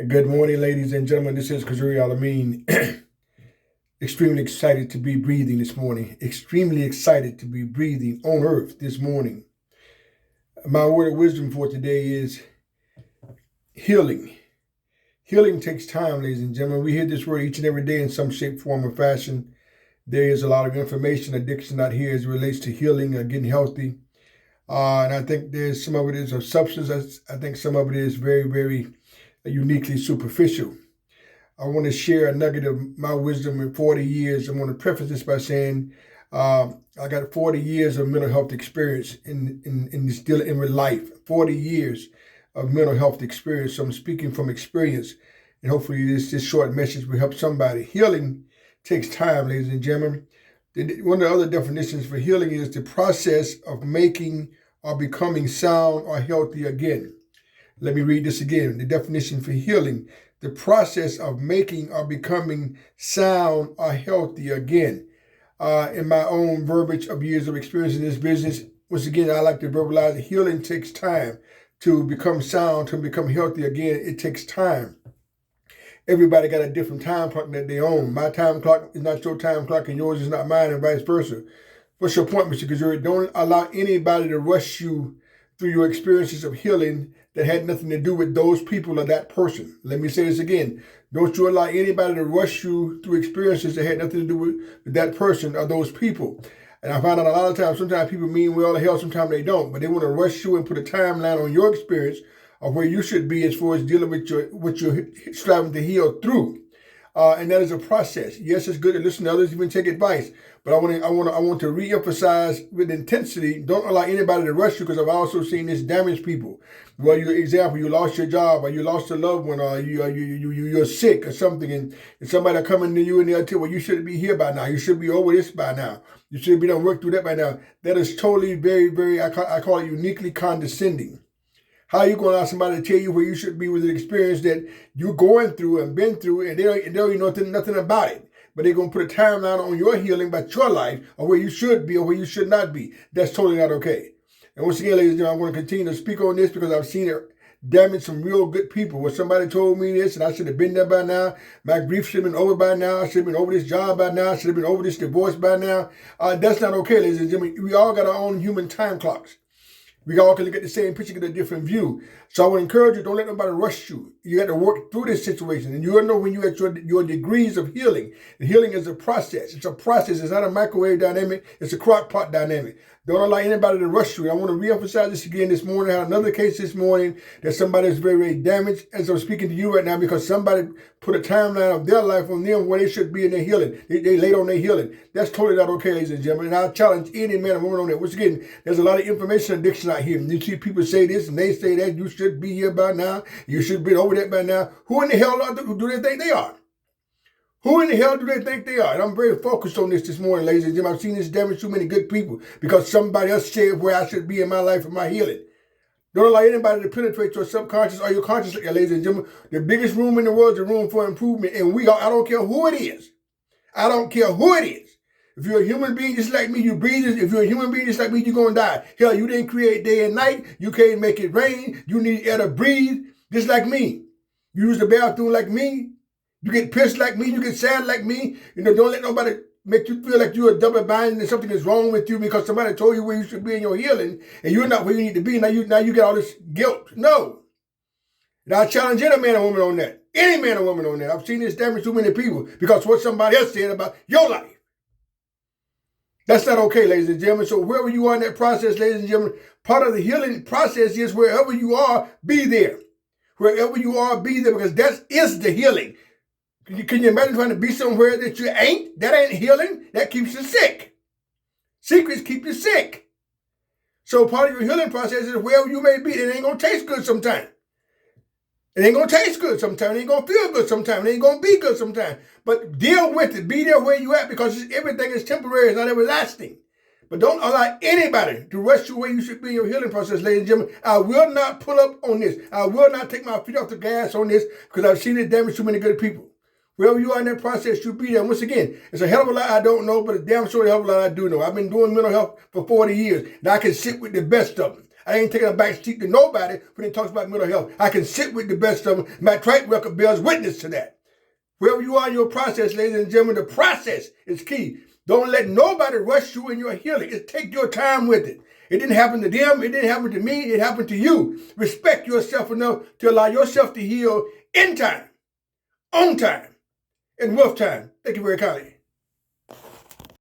Good morning, ladies and gentlemen. This is Kazuri Alameen. Extremely excited to be breathing this morning. Extremely excited to be breathing on earth this morning. My word of wisdom for today is healing. Healing takes time, ladies and gentlemen. We hear this word each and every day in some shape, form, or fashion. There is a lot of information, addiction out here as it relates to healing or getting healthy. And I think there's some of it is of substance. I think some of it is very, very uniquely superficial. I want to share a nugget of my wisdom in 40 years. I want to preface this by saying I got 40 years of mental health experience in this deal in life. 40 years of mental health experience. So I'm speaking from experience, and hopefully this short message will help somebody. Healing takes time, ladies and gentlemen. One of the other definitions for healing is the process of making or becoming sound or healthy again. Let me read this again. The definition for healing: the process of making or becoming sound or healthy again. In my own verbiage of years of experience in this business, once again, I like to verbalize that healing takes time. To become sound, to become healthy again, it takes time. Everybody got a different time clock that they own. My time clock is not your time clock, and yours is not mine, and vice versa. What's your point, Mr. Kazuri? Don't allow anybody to rush you through your experiences of healing that had nothing to do with those people or that person. Let me say this again. Don't you allow anybody to rush you through experiences that had nothing to do with that person or those people. And I find out a lot of times, sometimes people mean well to hell, sometimes they don't. But they want to rush you and put a timeline on your experience of where you should be as far as dealing with what you're striving to heal through. And that is a process. Yes, it's good to listen to others, even take advice. But I want to reemphasize with intensity. Don't allow anybody to rush you, because I've also seen this damage people. Well, you lost your job, or you lost a loved one, or you're sick or something, and somebody coming to you and they'll tell you, well, you should be here by now. You should be over this by now. You should be done work through that by now. That is totally very, very, I call it uniquely condescending. How are you going to allow somebody to tell you where you should be with an experience that you're going through and been through, and they don't know nothing about it? But they're going to put a timeline on your healing about your life, or where you should be or where you should not be. That's totally not okay. And once again, ladies and gentlemen, I'm going to continue to speak on this because I've seen it damage some real good people. When somebody told me this, and I should have been there by now. My grief should have been over by now. I should have been over this job by now. I should have been over this divorce by now. That's not okay, ladies and gentlemen. We all got our own human time clocks. We all can look at the same picture, get a different view. So I would encourage you, don't let nobody rush you. You got to work through this situation. And you'll know when you're at your degrees of healing. And healing is a process. It's a process. It's not a microwave dynamic. It's a crock pot dynamic. Don't allow anybody to rush you. I want to reemphasize this again this morning. I had another case this morning that somebody is very, very damaged as I'm speaking to you right now, because somebody put a timeline of their life on them where they should be in their healing. They laid on their healing. That's totally not okay, ladies and gentlemen. And I challenge any man or woman on that. Once again, there's a lot of information addiction out here. You see people say this and they say that. You should be here by now. You should be over that by now. Who in the hell do they think they are? Who in the hell do they think they are? And I'm very focused on this morning, ladies and gentlemen. I've seen this damage too many good people because somebody else said where I should be in my life and my healing. Don't allow anybody to penetrate your subconscious or your conscious, ladies and gentlemen. The biggest room in the world is a room for improvement. And I don't care who it is. I don't care who it is. If you're a human being just like me, you breathe. If you're a human being just like me, you're going to die. Hell, you didn't create day and night. You can't make it rain. You need air to breathe just like me. You use the bathroom like me. You get pissed like me. You get sad like me. Don't let nobody make you feel like you're a double bind and something is wrong with you because somebody told you where you should be in your healing and you're not where you need to be. Now you get all this guilt. No. And I challenge any man or woman on that. Any man or woman on that. I've seen this damage too many people because what somebody else said about your life. That's not okay, ladies and gentlemen. So wherever you are in that process, ladies and gentlemen, part of the healing process is wherever you are, be there. Wherever you are, be there, because that is the healing. Can you imagine trying to be somewhere that you ain't? That ain't healing. That keeps you sick. Secrets keep you sick. So part of your healing process is wherever you may be. It ain't going to taste good sometimes. It ain't going to taste good sometimes. It ain't going to feel good sometimes. It ain't going to be good sometimes. But deal with it. Be there where you at, because everything is temporary. It's not everlasting. But don't allow anybody to rush you where you should be in your healing process, ladies and gentlemen. I will not pull up on this. I will not take my feet off the gas on this, because I've seen it damage too many good people. Wherever you are in that process, you be there. Once again, it's a hell of a lot I don't know, but a damn sure a hell of a lot I do know. I've been doing mental health for 40 years, and I can sit with the best of them. I ain't taking a back seat to nobody when it talks about mental health. I can sit with the best of them. My track record bears witness to that. Wherever you are in your process, ladies and gentlemen, the process is key. Don't let nobody rush you in your healing. Take your time with it. It didn't happen to them. It didn't happen to me. It happened to you. Respect yourself enough to allow yourself to heal in time, on time, and with time. Thank you very kindly.